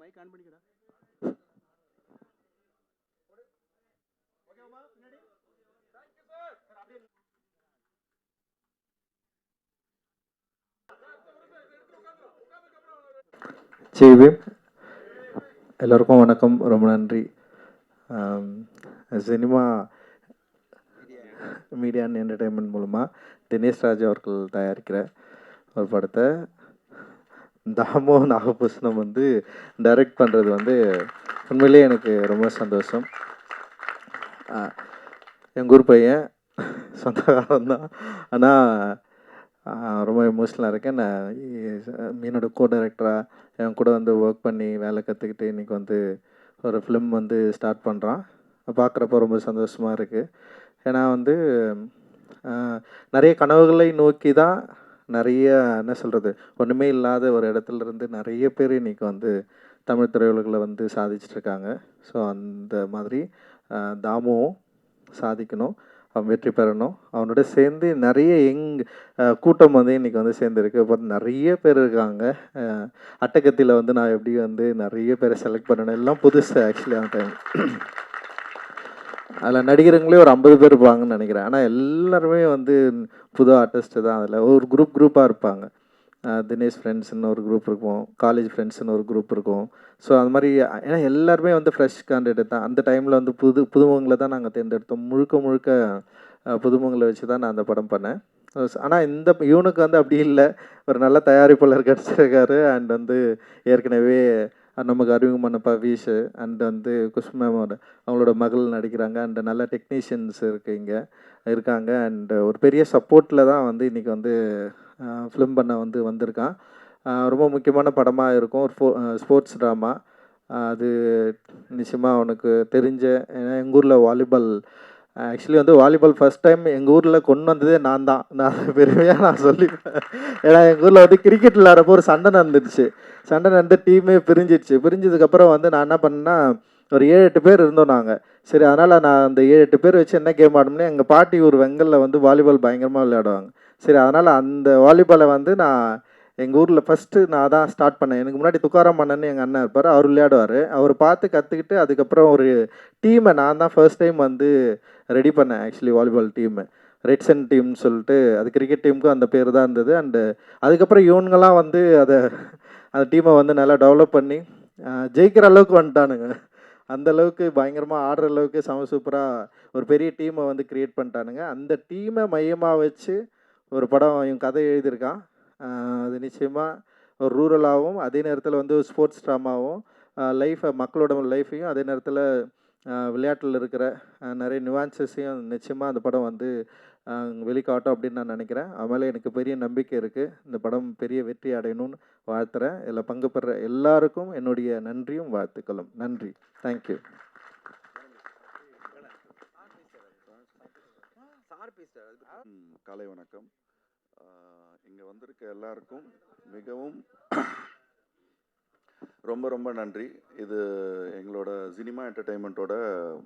Mic on பண்ணிக்கடா. ஓகேவா பின்னாடி? Thank you sir. அப்படியே ஜெய்பீம், எல்லோருக்கும் வணக்கம். ரொம்ப நன்றி. சினிமா மீடியா அண்ட் என்டர்டெயின்மெண்ட் மூலமாக தினேஷ் ராஜ் அவர்கள் தயாரிக்கிற ஒரு படத்தை தாமோ நாகபூஷணம் வந்து டைரக்ட் பண்ணுறது வந்து உண்மையிலே எனக்கு ரொம்ப சந்தோஷம். எங்கள் ஊர் பையன், சொந்தக்காரன் தான். ஆனால் ரொம்ப எமோஷ்னலாக இருக்கேன். நான் என்னோடய கோ டைரக்டராக என் கூட வந்து ஒர்க் பண்ணி வேலை கற்றுக்கிட்டு இன்றைக்கி வந்து ஒரு ஃபிலிம் வந்து ஸ்டார்ட் பண்ணுறான். பார்க்குறப்ப ரொம்ப சந்தோஷமாக இருக்குது. ஏன்னா வந்து நிறைய கனவுகளை நோக்கி தான் நிறைய என்ன சொல்கிறது, ஒன்றுமே இல்லாத ஒரு இடத்துலேருந்து நிறைய பேர் இன்றைக்கி வந்து தமிழ் திரையுலகில் வந்து சாதிச்சிட்ருக்காங்க. ஸோ அந்த மாதிரி தாமுவும் சாதிக்கணும், அவன் வெற்றி பெறணும். அவனோட சேர்ந்து நிறைய கூட்டம் வந்து இன்றைக்கி வந்து சேர்ந்துருக்கு. இப்போ நிறைய பேர் இருக்காங்க. அட்டகத்தியில் வந்து நான் எப்படி வந்து நிறைய பேரை செலக்ட் பண்ணணும், எல்லாம் புதுசு ஆக்சுவலி அந்த டைம். அதில் நடிகருங்களே ஒரு 50 பேர் இருப்பாங்கன்னு நினைக்கிறேன். ஆனால் எல்லாருமே வந்து புது ஆர்டிஸ்ட்டு தான். அதில் ஒரு குரூப்பாக இருப்பாங்க. தினேஷ் ஃப்ரெண்ட்ஸ்னு ஒரு குரூப் இருக்கும், காலேஜ் ஃப்ரெண்ட்ஸ்னு ஒரு குரூப் இருக்கும். ஸோ அது மாதிரி ஏன்னா எல்லாருமே வந்து ஃப்ரெஷ் கேண்டிடேட் தான். அந்த டைமில் வந்து புதுமுகங்களை தான் நாங்கள் தேர்ந்தெடுத்தோம். முழுக்க புதுமுகங்களை வச்சு தான் நான் அந்த படம் பண்ணேன். ஆனால் இவனுக்கு வந்து அப்படி இல்லை. ஒரு நல்ல தயாரிப்பாளர் கிடச்சிருக்காரு. அண்ட் வந்து ஏற்கனவே நமக்கு அறிமுகமான பவீஷ் அண்ட் வந்து குஷ்மேமோட அவங்களோட மகள் நடிக்கிறாங்க. அண்ட் நல்ல டெக்னீஷியன்ஸ் இருக்காங்க. அண்ட் ஒரு பெரிய சப்போர்ட்டில் தான் வந்து இன்றைக்கி வந்து ஃபிலிம் பண்ண வந்து வந்திருக்கான். ரொம்ப முக்கியமான படமாக இருக்கும். ஒரு ஸ்போர்ட்ஸ் ட்ராமா. அது நிச்சயமாக அவனுக்கு தெரிஞ்ச, ஏன்னா எங்கள் ஊரில் வாலிபால், ஆக்சுவலி வந்து வாலிபால் ஃபஸ்ட் டைம் எங்கள் ஊரில் கொண்டு வந்ததே நான் தான். நான் பெருமையாக நான் சொல்லிப்பேன். ஏன்னா எங்கள் ஊரில் வந்து கிரிக்கெட் விளையாடுறப்போ ஒரு சண்டை நடந்துடுச்சு. சண்டை நடந்து டீமே பிரிஞ்சதுக்கப்புறம் வந்து நான் என்ன பண்ணேன்னா, ஒரு 7-8 பேர் இருந்தோம் நாங்கள். சரி, அதனால் நான் அந்த 7-8 பேர் வச்சு என்ன கேம் ஆடணும்னு, எங்கள் பாட்டி ஒரு வெங்கலில் வந்து வாலிபால் பயங்கரமாக விளையாடுவாங்க. சரி, அதனால் அந்த வாலிபாலை வந்து நான் எங்கள் ஊரில் ஃபஸ்ட்டு நான் தான் ஸ்டார்ட் பண்ணேன். எனக்கு முன்னாடி துக்காராம் அண்ணன்னு எங்கள் அண்ணன் இருப்பார், அவர் விளையாடுவார். அவர் பார்த்து கற்றுக்கிட்டு அதுக்கப்புறம் ஒரு டீமை நான் தான் ஃபர்ஸ்ட் டைம் வந்து ரெடி பண்ணேன். ஆக்சுவலி வாலிபால் டீமு ரெட்சன் டீம்னு சொல்லிட்டு, அது கிரிக்கெட் டீமுக்கும் அந்த பேர் தான் இருந்தது. அண்டு அதுக்கப்புறம் இவனுங்கெல்லாம் வந்து அந்த டீமை வந்து நல்லா டெவலப் பண்ணி ஜெயிக்கிற அளவுக்கு வந்துட்டானுங்க. அந்த அளவுக்கு பயங்கரமாக ஆடுற அளவுக்கு சூப்பராக ஒரு பெரிய டீமை வந்து க்ரியேட் பண்ணிட்டானுங்க. அந்த டீமை மையமாக வச்சு ஒரு படம் இவன் கதை எழுதியிருக்கான். அது நிச்சயமாக ஒரு ரூரலாகவும் அதே நேரத்தில் வந்து ஸ்போர்ட்ஸ் ட்ராமாவும் மக்களோட லைஃப்பையும் அதே நேரத்தில் விளையாட்டில் இருக்கிற நிறைய நியூவான்சஸையும் நிச்சயமாக அந்த படம் வந்து வெளிக்காட்டும் அப்படின்னு நான் நினைக்கிறேன். அதனால் எனக்கு பெரிய நம்பிக்கை இருக்குது. இந்த படம் பெரிய வெற்றி அடையணும்னு வாழ்த்துறேன். இதில் பங்கு பெற எல்லாருக்கும் என்னுடைய நன்றியும் வாழ்த்துக்களும். நன்றி. தேங்க்யூ. காலை வணக்கம். இங்கே வந்திருக்க எல்லாருக்கும் மிகவும் ரொம்ப நன்றி. இது எங்களோட சினிமா என்டர்டெயின்மெண்ட்டோட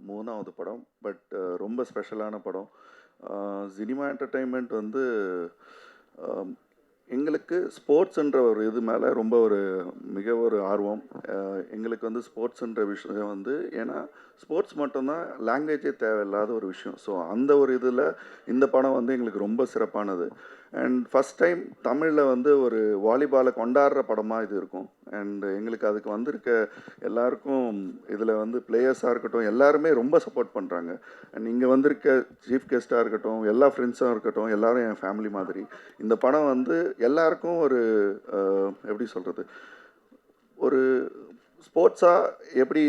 3வது படம். பட் ரொம்ப ஸ்பெஷலான படம். சினிமா என்டர்டெயின்மெண்ட் வந்து எங்களுக்கு ஸ்போர்ட்ஸுன்ற ஒரு இது மேலே ரொம்ப மிக ஒரு ஆர்வம். எங்களுக்கு வந்து ஸ்போர்ட்ஸுன்ற விஷயம் வந்து, ஏன்னா ஸ்போர்ட்ஸ் மட்டும்தான் லாங்குவேஜே தேவையில்லாத ஒரு விஷயம். ஸோ அந்த ஒரு இதில் இந்த படம் வந்து எங்களுக்கு ரொம்ப சிறப்பானது. அண்ட் ஃபஸ்ட் டைம் தமிழில் வந்து ஒரு வாலிபாலை கொண்டாடுற படமாக இது இருக்கும். அண்ட் எங்களுக்கு அதுக்கு வந்திருக்க எல்லாருக்கும் இதில் வந்து பிளேயர்ஸாக இருக்கட்டும் எல்லாருமே ரொம்ப சப்போர்ட் பண்ணுறாங்க. அண்ட் இங்கே வந்திருக்க சீஃப் கெஸ்ட்டாக இருக்கட்டும், எல்லா ஃப்ரெண்ட்ஸாக இருக்கட்டும், எல்லோரும் என் ஃபேமிலி மாதிரி. இந்த படம் வந்து எல்லாருக்கும் எப்படி சொல்கிறது, ஒரு ஸ்போர்ட்ஸாக எப்படி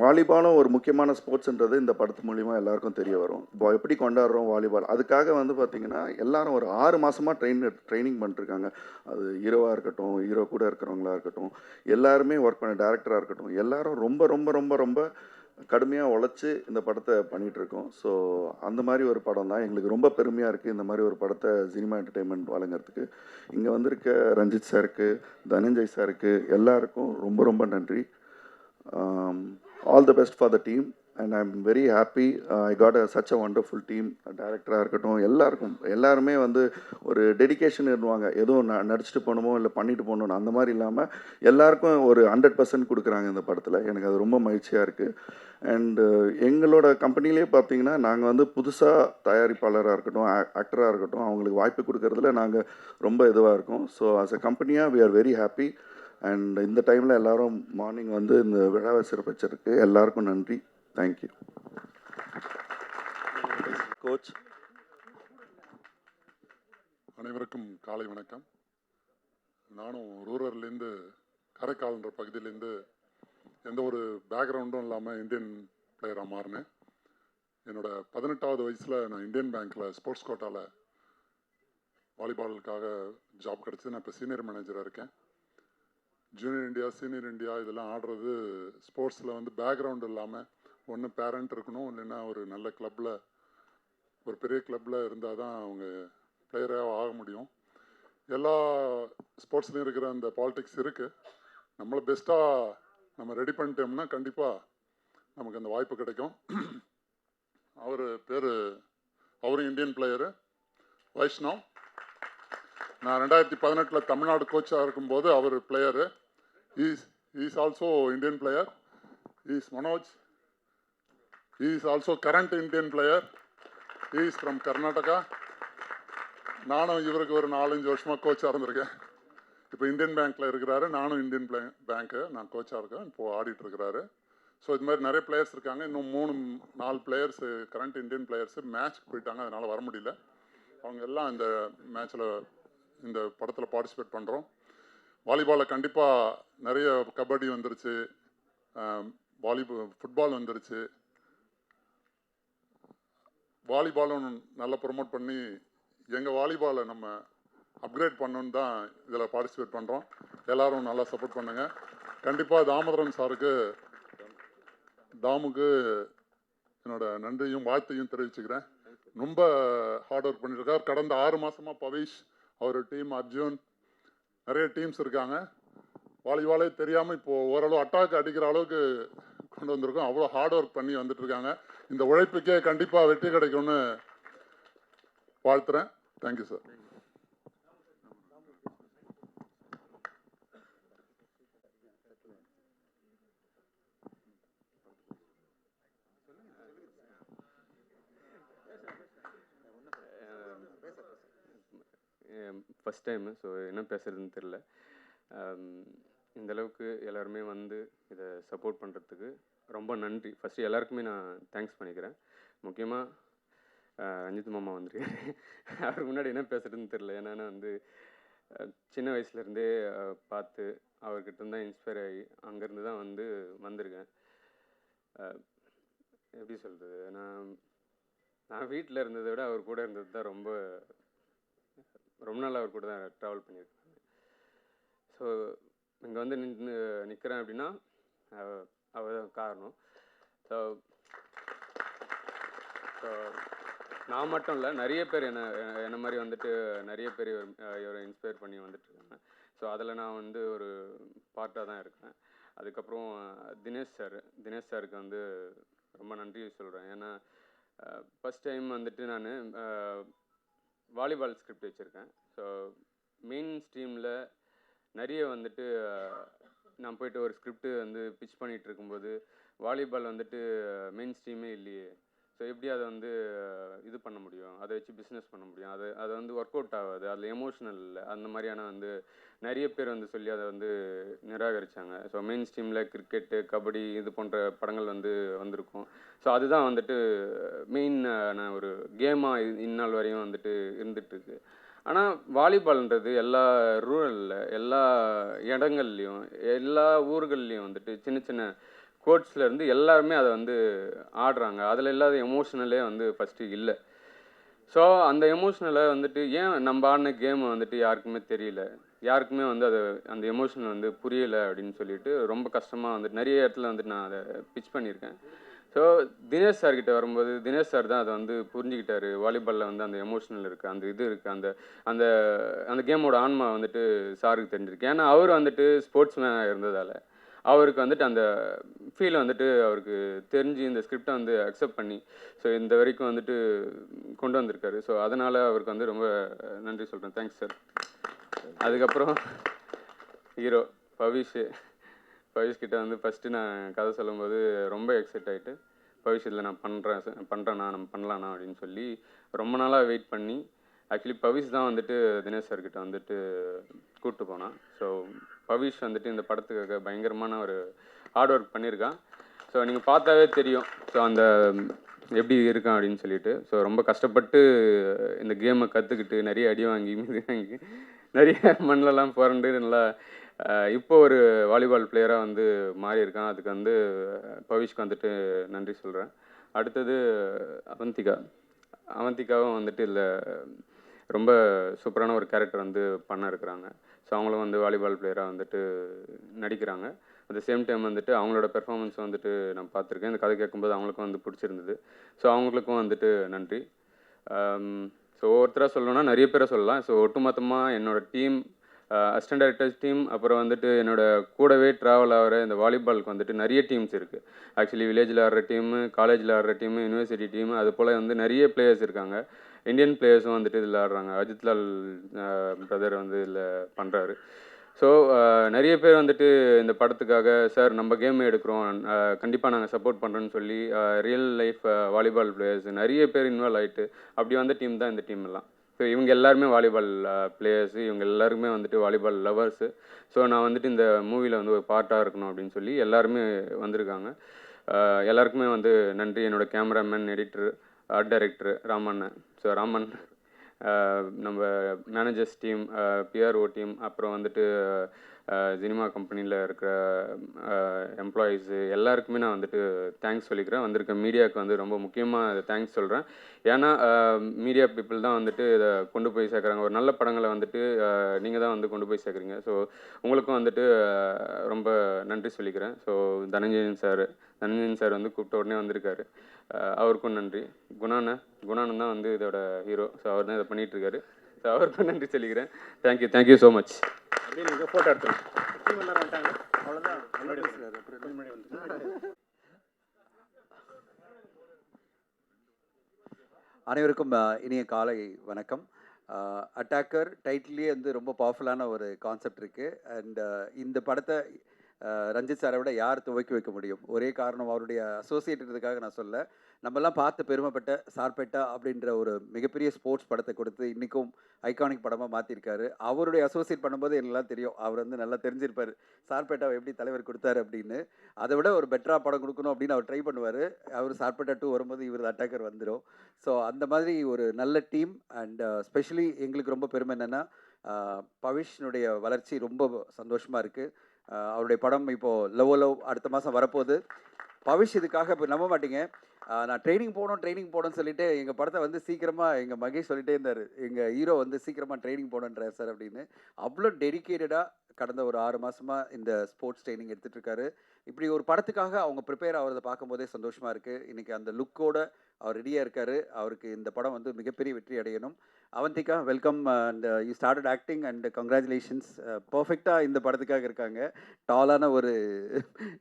வாலிபாலும் ஒரு முக்கியமான ஸ்போர்ட்ஸுன்றது இந்த படத்து மூலிமா எல்லாருக்கும் தெரிய வரும். இப்போ எப்படி கொண்டாடுறோம் வாலிபால், அதுக்காக வந்து பார்த்திங்கன்னா எல்லாரும் ஒரு 6 மாதமாக ட்ரைனிங் பண்ணிட்டுருக்காங்க. அது ஹீரோவாக இருக்கட்டும், ஹீரோ கூட இருக்கிறவங்களா இருக்கட்டும், எல்லாருமே ஒர்க் பண்ண டேரக்டராக இருக்கட்டும், எல்லாரும் ரொம்ப கடுமையாக உழைச்சி இந்த படத்தை பண்ணிகிட்ருக்கோம். ஸோ அந்த மாதிரி ஒரு படம் தான் எங்களுக்கு ரொம்ப பெருமையாக இருக்குது. இந்த மாதிரி ஒரு படத்தை சினிமா என்டர்டெயின்மெண்ட் வழங்குறதுக்கு இங்கே வந்திருக்க ரஞ்சித் சாருக்கு, தனஞ்சய் சாருக்கு எல்லாருக்கும் ரொம்ப நன்றி. All the best for the team. And I am very happy. I got such a wonderful team. டைரக்டராக இருக்கட்டும், எல்லாருமே வந்து ஒரு டெடிகேஷன் இருவாங்க. எதுவும் நடிச்சுட்டு போகணுமோ இல்லை பண்ணிட்டு போகணும் அந்த மாதிரி இல்லாமல் எல்லாருக்கும் ஒரு 100% கொடுக்குறாங்க இந்த படத்தில். எனக்கு அது ரொம்ப மகிழ்ச்சியாக இருக்குது. அண்டு எங்களோட கம்பெனிலே பார்த்தீங்கன்னா நாங்கள் வந்து புதுசாக தயாரிப்பாளராக இருக்கட்டும், ஆக்டராக இருக்கட்டும், அவங்களுக்கு வாய்ப்பு கொடுக்கறதுல நாங்கள் ரொம்ப இதுவாக இருக்கோம். ஸோ ஆஸ் அ கம்பெனியாக we are very happy. And இந்த டைமில் எல்லோரும் மார்னிங் வந்து இந்த விழாவை சிறப்பிச்சிருக்கு. எல்லாருக்கும் நன்றி. தேங்க்யூ. கோச். அனைவருக்கும் காலை வணக்கம். நானும் ரூரல்லேருந்து காரைக்கால்ன்ற பகுதியிலேருந்து எந்த ஒரு பேக்ரவுண்டும் இல்லாமல் இந்தியன் பிளேயராக மாறினேன். என்னோடய 18வது வயசில் நான் இந்தியன் பேங்க்கில் ஸ்போர்ட்ஸ் கோட்டாவில் வாலிபாலுக்காக ஜாப் கிடச்சி நான் இப்போ சீனியர் மேனேஜராக இருக்கேன். ஜூனியர் இந்தியா, சீனியர் இந்தியா இதெல்லாம் ஆடுறது ஸ்போர்ட்ஸில் வந்து பேக்ரவுண்ட் இல்லாமல் ஒன்று பேரண்ட் இருக்கணும், இல்லைன்னா ஒரு நல்ல கிளப்பில், ஒரு பெரிய கிளப்பில் இருந்தால் தான் அவங்க பிளேயராக ஆக முடியும். எல்லா ஸ்போர்ட்ஸ்லேயும் இருக்கிற அந்த பாலிடிக்ஸ் இருக்குது. நம்மளை பெஸ்ட்டாக நம்ம ரெடி பண்ணிட்டோம்னா கண்டிப்பாக நமக்கு அந்த வாய்ப்பு கிடைக்கும். அவரும் இந்தியன் பிளேயரு வைஷ்ணவ். நான் 2018 தமிழ்நாடு கோச்சாக இருக்கும்போது அவர் player. Is also Indian player. Is Manoj. Is also current Indian player. Is from Karnataka. நானும் இவருக்கு ஒரு 4-5 வருஷமாக கோச்சாக இருந்திருக்கேன். இப்போ இந்தியன் பேங்க்கில் இருக்கிறாரு. நானும் இந்தியன் பேங்க்கு நான் கோச்சாக இருக்கேன். இப்போது ஆடிட்டு இருக்கிறாரு. ஸோ இது மாதிரி நிறைய பிளேயர்ஸ் இருக்காங்க. இன்னும் 3-4 பிளேயர்ஸு கரண்ட் இந்தியன் பிளேயர்ஸு மேட்ச்க்கு போயிட்டாங்க. அதனால் வர முடியல. அவங்க எல்லாம் இந்த மேட்ச்சில் இந்த படத்தில் பார்ட்டிசிபேட் பண்ணுறோம். வாலிபாலில் கண்டிப்பாக நிறைய கபடி வந்துருச்சு, ஃபுட்பால் வந்துருச்சு. வாலிபாலும் நல்லா ப்ரொமோட் பண்ணி எங்கள் வாலிபாலை நம்ம அப்கிரேட் பண்ணணுன்னு தான் இதில் பார்ட்டிசிபேட் பண்ணுறோம். எல்லோரும் நல்லா சப்போர்ட் பண்ணுங்கள். கண்டிப்பாக தாமோதரன் சாருக்கு, தாமுக்கு என்னோடய நன்றியும் வாழ்த்தையும் தெரிவிச்சுக்கிறேன். ரொம்ப ஹார்ட் ஒர்க் பண்ணியிருக்கார். கடந்த 6 மாதமாக பவிஷ், அவர் டீம், அர்ஜுன், நிறைய டீம்ஸ் இருக்காங்க. வாலிபாலே தெரியாமல் இப்போது ஓரளவு அட்டாக் அடிக்கிற அளவுக்கு கொண்டு வந்திருக்கோம். அவ்வளோ ஹார்ட் ஒர்க் பண்ணி வந்துட்டுருக்காங்க. இந்த உழைப்புக்கே கண்டிப்பாக வெற்றி கிடைக்கும்னு வாழ்த்துறேன். Thank you sir. First time, so என்ன பேசுகிறதுன்னு தெரில. இந்தளவுக்கு எல்லாருமே வந்து இதை சப்போர்ட் பண்ணுறதுக்கு ரொம்ப நன்றி. ஃபஸ்ட்டு எல்லாருக்குமே நான் தேங்க்ஸ் பண்ணிக்கிறேன். முக்கியமாக ரஞ்சித் மாமா வந்துருக்காரு. அவருக்கு முன்னாடி என்ன பேசுகிறதுன்னு தெரில. ஏன்னா வந்து சின்ன வயசுலேருந்தே பார்த்து அவர்கிட்ட தான் இன்ஸ்பயர் ஆகி அங்கேருந்து தான் வந்திருக்கேன். எப்படி சொல்கிறது, நான் வீட்டில் இருந்ததை விட அவர் கூட இருந்தது தான் ரொம்ப நாள் அவர் கூட தான் ட்ராவல் பண்ணியிருக்கேன். ஸோ இங்கே வந்து நிற்கிறேன் அப்படின்னா அவர் தான் காரணம். ஸோ நான் மட்டும் இல்லை, நிறைய பேர் என்ன மாதிரி வந்துட்டு நிறைய பேர் இவரை இன்ஸ்பயர் பண்ணி வந்துட்டுருக்காங்க. ஸோ அதில் நான் ஒரு பார்ட்டாக தான் இருக்கேன். அதுக்கப்புறம் தினேஷ் சாருக்கு ரொம்ப நன்றி சொல்கிறேன். ஏன்னா ஃபஸ்ட் டைம் நான் வாலிபால் ஸ்கிரிப்ட் வச்சுருக்கேன். ஸோ மெயின் ஸ்ட்ரீமில் நிறைய நான் போய்ட்டு ஒரு ஸ்கிரிப்டு பிச் பண்ணிகிட்டு இருக்கும்போது வாலிபால் மெயின் ஸ்ட்ரீமே இல்லையே, ஸோ எப்படி அதை இது பண்ண முடியும், அதை வச்சு பிஸ்னஸ் பண்ண முடியும், அது ஒர்க் அவுட் ஆகாது, அதில் எமோஷ்னல் இல்லை, அந்த மாதிரியான நிறைய பேர் சொல்லி அதை நிராகரித்தாங்க. ஸோ மெயின் ஸ்ட்ரீமில் கிரிக்கெட்டு, கபடி இது போன்ற படங்கள் வந்திருக்கும். ஸோ அதுதான் மெயினான ஒரு கேமாக இந்நாள் வரையும் இருந்துகிட்ருக்கு. ஆனால் வாலிபால்ன்றது எல்லா ரூரலில், எல்லா இடங்கள்லையும், எல்லா ஊர்கள்லேயும் சின்ன சின்ன கோட்ஸ்லேருந்து எல்லாருமே அதை ஆடுறாங்க. அதில் இல்லாத எமோஷ்னலே ஃபஸ்ட்டு இல்லை. ஸோ அந்த எமோஷ்னலை ஏன் நம்ம ஆடின கேம் யாருக்குமே தெரியல, யாருக்குமே அந்த எமோஷன் புரியலை அப்படின்னு சொல்லிட்டு ரொம்ப கஷ்டமாக நிறைய இடத்துல நான் அதை பிச் பண்ணியிருக்கேன். ஸோ தினேஷ் சார்கிட்ட வரும்போது தினேஷ் சார் தான் அதை புரிஞ்சுக்கிட்டாரு. வாலிபாலில் அந்த எமோஷனல் இருக்குது, அந்த இது இருக்குது, அந்த அந்த அந்த கேமோட ஆன்மா சாருக்கு தெரிஞ்சிருக்கு. ஏன்னா அவர் ஸ்போர்ட்ஸ் மேனாக இருந்ததால் அவருக்கு வந்துட்டு அந்த ஃபீல் வந்துட்டு அவருக்கு தெரிஞ்சு இந்த ஸ்கிரிப்டை வந்து அக்செப்ட் பண்ணி ஸோ இந்த வரைக்கும் வந்துட்டு கொண்டு வந்திருக்காரு. ஸோ அதனால் அவருக்கு வந்து ரொம்ப நன்றி சொல்கிறேன். Thanks sir. அதுக்கப்புறம் ஹீரோ பவிஷ் கிட்ட வந்து ஃபஸ்ட்டு நான் கதை சொல்லும்போது ரொம்ப எக்ஸைட் ஆகிட்டு பவிஷ் இதில் நான் பண்ணுறேண்ணா நம்ம பண்ணலாண்ணா அப்படின்னு சொல்லி ரொம்ப நாளாக வெயிட் பண்ணி ஆக்சுவலி பவிஷ் தான் வந்துட்டு தினேஷ் சார்கிட்ட வந்துட்டு கூப்பிட்டு போனான். ஸோ பவிஷ் வந்துட்டு இந்த படத்துக்காக பயங்கரமான ஒரு ஹார்ட் ஒர்க் பண்ணியிருக்கான். ஸோ நீங்கள் பார்த்தாவே தெரியும் ஸோ அந்த எப்படி இருக்கான் அப்படின்னு சொல்லிட்டு. ஸோ ரொம்ப கஷ்டப்பட்டு இந்த கேமை கற்றுக்கிட்டு நிறைய அடி வாங்கி நிறைய மண்ணிலலாம் புரண்டு நல்லா இப்போ ஒரு வாலிபால் பிளேயராக வந்து மாறி இருக்கான். அதுக்கு வந்து பவிஷ்க்கு வந்துட்டு நன்றி சொல்கிறேன். அடுத்தது அவந்திகாவும் வந்துட்டு இதில் ரொம்ப சூப்பரான ஒரு கேரக்டர் வந்து பண்ண இருக்கிறாங்க. ஸோ அவங்களும் வந்து வாலிபால் பிளேயராக வந்துட்டு நடிக்கிறாங்க. அட் சேம் டைம் வந்துட்டு அவங்களோட பெர்ஃபார்மன்ஸ் வந்துட்டு நான் பார்த்துருக்கேன். இந்த கதை கேட்கும்போது அவங்களுக்கும் வந்து பிடிச்சிருந்தது. ஸோ அவங்களுக்கும் வந்துட்டு நன்றி. ஸோ ஒவ்வொருத்தராக சொல்லணும்னா நிறைய பேரை சொல்லலாம். ஸோ ஒட்டுமொத்தமாக என்னோடய டீம், அசிஸ்டன்ட் டைரக்டர்ஸ் டீம், அப்புறம் வந்துட்டு என்னோடய கூடவே ட்ராவல் ஆகிற இந்த வாலிபாலுக்கு வந்துட்டு நிறைய டீம்ஸ் இருக்குது. ஆக்சுவலி வில்லேஜில் ஆடுற டீமு, காலேஜில் ஆடுற டீமு, யூனிவர்சிட்டி டீமு, அது போல் வந்து நிறைய பிளேயர்ஸ் இருக்காங்க. இந்தியன் பிளேயர்ஸும் வந்துட்டு இதில் ஆடுறாங்க. அஜித்லால் பிரதர் வந்து இதில் பண்ணுறாரு. ஸோ நிறைய பேர் வந்துட்டு இந்த படத்துக்காக சார் நம்ம கேம் எடுக்கிறோம், கண்டிப்பாக நாங்கள் சப்போர்ட் பண்ணுறோன்னு சொல்லி ரியல் லைஃப் வாலிபால் பிளேயர்ஸ் நிறைய பேர் இன்வால்வ் ஆகிட்டு அப்படி வந்த டீம் தான் இந்த டீம் எல்லாம். ஸோ இவங்க எல்லாருமே வாலிபால் பிளேயர்ஸு, இவங்க எல்லாருமே வந்துட்டு வாலிபால் லவர்ஸு. ஸோ நான் வந்துட்டு இந்த மூவியில் வந்து ஒரு பார்ட்டாக இருக்கணும் அப்படின்னு சொல்லி எல்லாருமே வந்திருக்காங்க. எல்லாருக்குமே வந்து நன்றி. என்னோடய cameraman, editor, art director Raman. So Raman, நம்ம மேனேஜர்ஸ் டீம், பிஆர்ஓ டீம், அப்புறம் வந்துட்டு சினிமா கம்பெனியில் இருக்கிற எம்ப்ளாயீஸு எல்லாருக்குமே நான் வந்துட்டு தேங்க்ஸ் சொல்லிக்கிறேன். வந்திருக்க மீடியாவுக்கு வந்து ரொம்ப முக்கியமாக தேங்க்ஸ் சொல்கிறேன். ஏன்னா மீடியா பீப்புள் தான் வந்துட்டு இதை கொண்டு போய் சேர்க்குறாங்க. ஒரு நல்ல படங்களை வந்துட்டு நீங்கள் தான் வந்து கொண்டு போய் சேர்க்குறீங்க. ஸோ உங்களுக்கும் வந்துட்டு ரொம்ப நன்றி சொல்லிக்கிறேன். ஸோ தனஞ்சயன் சார் வந்து கூப்பிட்ட உடனே வந்திருக்காரு. அவருக்கும் நன்றி. குணானன் தான் வந்து இதோட ஹீரோ. ஸோ அவர் தான் இதை பண்ணிகிட்ருக்காரு. ஸோ அவருக்கும் நன்றி சொல்லிக்கிறேன். Thank you so much. அப்படியே நீங்கள் ஃபோட்டோ எடுத்துருங்க. டீம் எல்லாரும் வந்துட்டாங்க. அவ்வளோதான். அனைவருக்கும் இனிய காலை வணக்கம். அட்டாக்கர் டைட்டிலே வந்து ரொம்ப பவர்ஃபுல்லான ஒரு கான்செப்ட் இருக்குது. அண்ட் இந்த படத்தை ரஞ்சித் சாரை விட யார் துவக்கி வைக்க முடியும்? ஒரே காரணம் அவருடைய அசோசியேட்டதுக்காக நான் சொல்ல, நம்மெல்லாம் பார்த்து பெருமைப்பட்ட சார்பேட்டா அப்படின்ற ஒரு மிகப்பெரிய ஸ்போர்ட்ஸ் படத்தை கொடுத்து இன்றைக்கும் ஐகானிக் படமாக மாற்றிருக்காரு. அவருடைய அசோசியேட் பண்ணும்போது எல்லாம் தெரியும், அவர் வந்து நல்லா தெரிஞ்சிருப்பார் சார்பேட்டாவை எப்படி தலைவர் கொடுத்தாரு அப்படின்னு. அதை விட ஒரு பெட்டராக படம் கொடுக்கணும் அப்படின்னு அவர் ட்ரை பண்ணுவார். அவர் சார்பேட்டா 2 வரும்போது இவர் அட்டாக்கர் வந்துடும். ஸோ அந்த மாதிரி ஒரு நல்ல டீம். அண்ட் ஸ்பெஷலி எங்களுக்கு ரொம்ப பெருமை என்னென்னா பவிஷ்னுடைய வளர்ச்சி ரொம்ப சந்தோஷமாக இருக்குது. அவருடைய படம் இப்போது லவ் அடுத்த மாதம் வரப்போகுது. பவிஷ் இதுக்காக இப்போ நம்ப மாட்டீங்க, நான் ட்ரைனிங் போகணும்னு சொல்லிட்டு எங்கள் படத்தை வந்து சீக்கிரமாக எங்கள் மகேஷ் சொல்லிட்டே இருந்தார், எங்கள் ஹீரோ வந்து சீக்கிரமாக ட்ரைனிங் போகணுன்றார் சார் அப்படின்னு. அவ்வளோ டெடிக்கேட்டடாக கடந்த ஒரு 6 மாதமாக இந்த ஸ்போர்ட்ஸ் ட்ரைனிங் எடுத்துகிட்டு இருக்காரு. இப்படி ஒரு படத்துக்காக அவங்க ப்ரிப்பேர் ஆகிறத பார்க்கும்போதே சந்தோஷமாக இருக்குது. இன்றைக்கி அந்த லுக்கோட அவர் ரெடியாக இருக்கார். அவருக்கு இந்த படம் வந்து மிகப்பெரிய வெற்றி அடையணும். Avantika, welcome. And you started acting and congratulations. பர்ஃபெக்டாக இந்த படத்துக்காக இருக்காங்க. டாலான ஒரு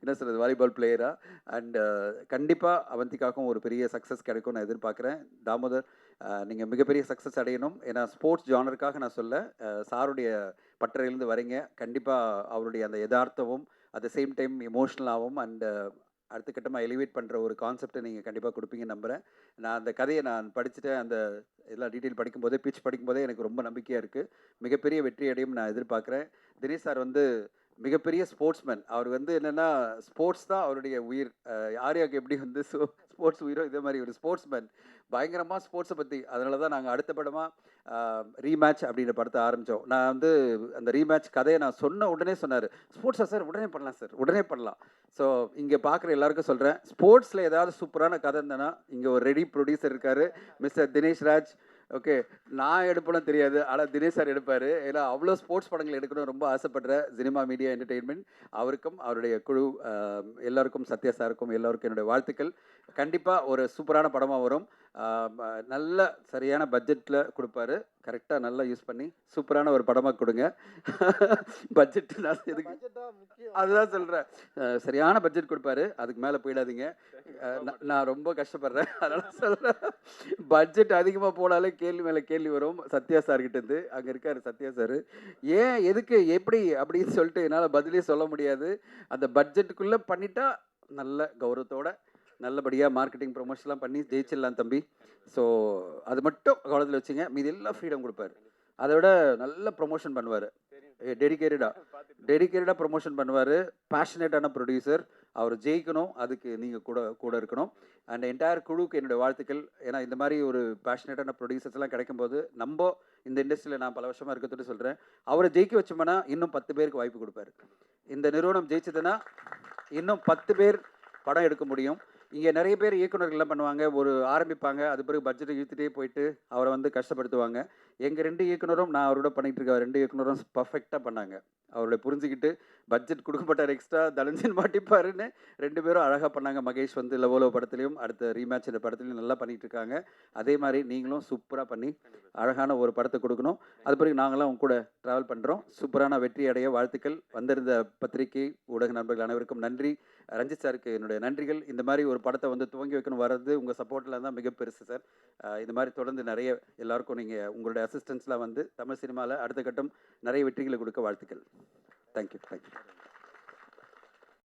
என்ன சொல்கிறது வாலிபால் பிளேயராக. அண்ட் கண்டிப்பாக அவந்திகாவுக்கும் ஒரு பெரிய சக்ஸஸ் கிடைக்கும் நான் எதிர்பார்க்குறேன். தாமோதர், நீங்கள் மிகப்பெரிய சக்ஸஸ் அடையணும். ஏன்னா ஸ்போர்ட்ஸ் ஜானருக்காக நான் சொல்ல, சாருடைய பட்டறையிலேருந்து வரீங்க. கண்டிப்பாக அவருடைய அந்த யதார்த்தமும் அட் த சேம் டைம் எமோஷ்னலாகவும் அண்ட் அடுத்த கட்டமாக எலிவேட் பண்ணுற ஒரு கான்செப்டை நீங்கள் கண்டிப்பாக கொடுப்பீங்கன்னு நம்புகிறேன். நான் அந்த கதையை நான் படிச்சுட்டேன். அந்த எல்லா டீட்டெயில் படிக்கும்போதே, பிச் படிக்கும்போதே எனக்கு ரொம்ப நம்பிக்கையாக இருக்குது. மிகப்பெரிய வெற்றி அடையும் நான் எதிர்பார்க்குறேன். தினேஷ் சார் வந்து மிகப்பெரிய ஸ்போர்ட்ஸ்மேன். அவர் வந்து என்னென்னா ஸ்போர்ட்ஸ் தான் அவருடைய உயிர். ஆர்யாவுக்கு எப்படி வந்து ஸ்போர்ட்ஸ் உயிரோ இதே மாதிரி ஒரு ஸ்போர்ட்ஸ்மேன். பயங்கரமாக ஸ்போர்ட்ஸை பற்றி. அதனால தான் நாங்கள் அடுத்த படமாக ரீமேட்ச் அப்படின்ற படத்தை ஆரம்பித்தோம். நான் வந்து அந்த ரீமேட்ச் கதையை நான் சொன்ன உடனே சொன்னார், ஸ்போர்ட்ஸா சார்? உடனே பண்ணலாம் சார், உடனே பண்ணலாம். ஸோ இங்கே பார்க்குற எல்லாருக்கும் சொல்கிறேன், ஸ்போர்ட்ஸில் ஏதாவது சூப்பரான கதை இருந்தேன்னா இங்கே ஒரு ரெடி ப்ரொடியூசர் இருக்கார், மிஸ்டர் தினேஷ் ராஜ். ஓகே, நான் எடுப்பேன்னு தெரியாது, ஆனால் தினேஷ் சார் எடுப்பார். ஏன்னா அவ்வளோ ஸ்போர்ட்ஸ் படங்கள் எடுக்கணும்னு ரொம்ப ஆசைப்படுற சினிமா மீடியா என்டர்டெயின்மெண்ட் அவருக்கும் அவருடைய குழு எல்லாருக்கும், சத்யா சாருக்கும் எல்லோருக்கும் என்னுடைய வாழ்த்துக்கள். கண்டிப்பாக ஒரு சூப்பரான படமாக வரும். நல்ல சரியான பட்ஜெட்டில் கொடுப்பாரு. கரெக்டாக நல்லா யூஸ் பண்ணி சூப்பரான ஒரு படமாக கொடுங்க. பட்ஜெட் நான் எதுக்கு அதுதான் சொல்கிறேன். சரியான பட்ஜெட் கொடுப்பாரு, அதுக்கு மேலே போயிடாதீங்க. நான் ரொம்ப கஷ்டப்படுறேன், அதனால் சொல்கிறேன். பட்ஜெட் அதிகமாக போனாலே கேள்வி மேலே கேள்வி வரும். சத்யா சார்கிட்டேருந்து அங்கே இருக்கார் சத்யா சார். ஏன் எதுக்கு எப்படி அப்படின்னு சொல்லிட்டு என்னால் பதிலே சொல்ல முடியாது. அந்த பட்ஜெட்டுக்குள்ளே பண்ணிட்டா நல்ல கௌரவத்தோட நல்லபடியாக மார்க்கெட்டிங் ப்ரொமோஷன்லாம் பண்ணி ஜெயிச்சிடலாம் தம்பி. ஸோ அது மட்டும் கவனத்தில் வச்சுங்க. மீதி எல்லாம் ஃப்ரீடம் கொடுப்பாரு. அதை விட நல்ல ப்ரொமோஷன் பண்ணுவார். டெடிக்கேட்டடாக ப்ரொமோஷன் பண்ணுவார். பேஷனேட்டான ப்ரொடியூசர். அவர் ஜெயிக்கணும், அதுக்கு நீங்கள் கூட இருக்கணும். அண்ட் என்டையர் குழுவுக்கு என்னுடைய வாழ்த்துக்கள். ஏன்னா இந்த மாதிரி ஒரு பேஷனேட்டான ப்ரொடியூசர்ஸ்லாம் கிடைக்கும்போது நம்ம இந்த இண்டஸ்ட்ரியில் நான் பல வருஷமாக இருக்கிறது சொல்கிறேன். அவரை ஜெயிக்க வச்சோம்னா இன்னும் 10 பேருக்கு வாய்ப்பு கொடுப்பாரு. இந்த நிறுவனம் ஜெயிச்சதுன்னா இன்னும் 10 பேர் படம் எடுக்க முடியும். இங்கே நிறைய பேர் இயக்குநர்கள்லாம் பண்ணுவாங்க, ஒரு ஆரம்பிப்பாங்க, அது பிறகு பட்ஜெட்டை இழுத்துட்டே போயிட்டு அவரை வந்து கஷ்டப்படுத்துவாங்க. எங்கள் 2 இயக்குனரும் நான் அவரோட பண்ணிகிட்டு இருக்க 2 இயக்குனரும் பர்ஃபெக்டாக பண்ணாங்க. அவருடைய புரிஞ்சுக்கிட்டு பட்ஜெட் கொடுக்க மாட்டார், எக்ஸ்ட்ரா தனஞ்சன் மாட்டிப்பாருன்னு 2 பேரும் அழகாக பண்ணாங்க. மகேஷ் வந்து லவோலோ படத்துலையும் அடுத்த ரீமேட்ச் இந்த படத்துலையும் நல்லா பண்ணிகிட்டு இருக்காங்க. அதே மாதிரி நீங்களும் சூப்பராக பண்ணி அழகான ஒரு படத்தை கொடுக்கணும். அது பிறகு நாங்களாம் உங்க கூட ட்ராவல் பண்ணுறோம். சூப்பரான வெற்றி அடைய வாழ்த்துக்கள். வந்திருந்த பத்திரிகை ஊடக நண்பர்கள் அனைவருக்கும் நன்றி. ரஞ்சித் சாருக்கு என்னுடைய நன்றிகள். இந்த மாதிரி ஒரு படத்தை வந்து துவங்கி வைக்கணும் வர்றது உங்கள் சப்போர்ட்டில் தான் மிக பெருசு சார். இந்த மாதிரி தொடர்ந்து நிறைய எல்லாருக்கும் நீங்கள் உங்களுடைய அசிஸ்டன்ஸ்லாம் வந்து தமிழ் சினிமாவில் அடுத்த கட்டம் நிறைய வெற்றிகளை கொடுக்க வாழ்த்துக்கள். தேங்க்யூ.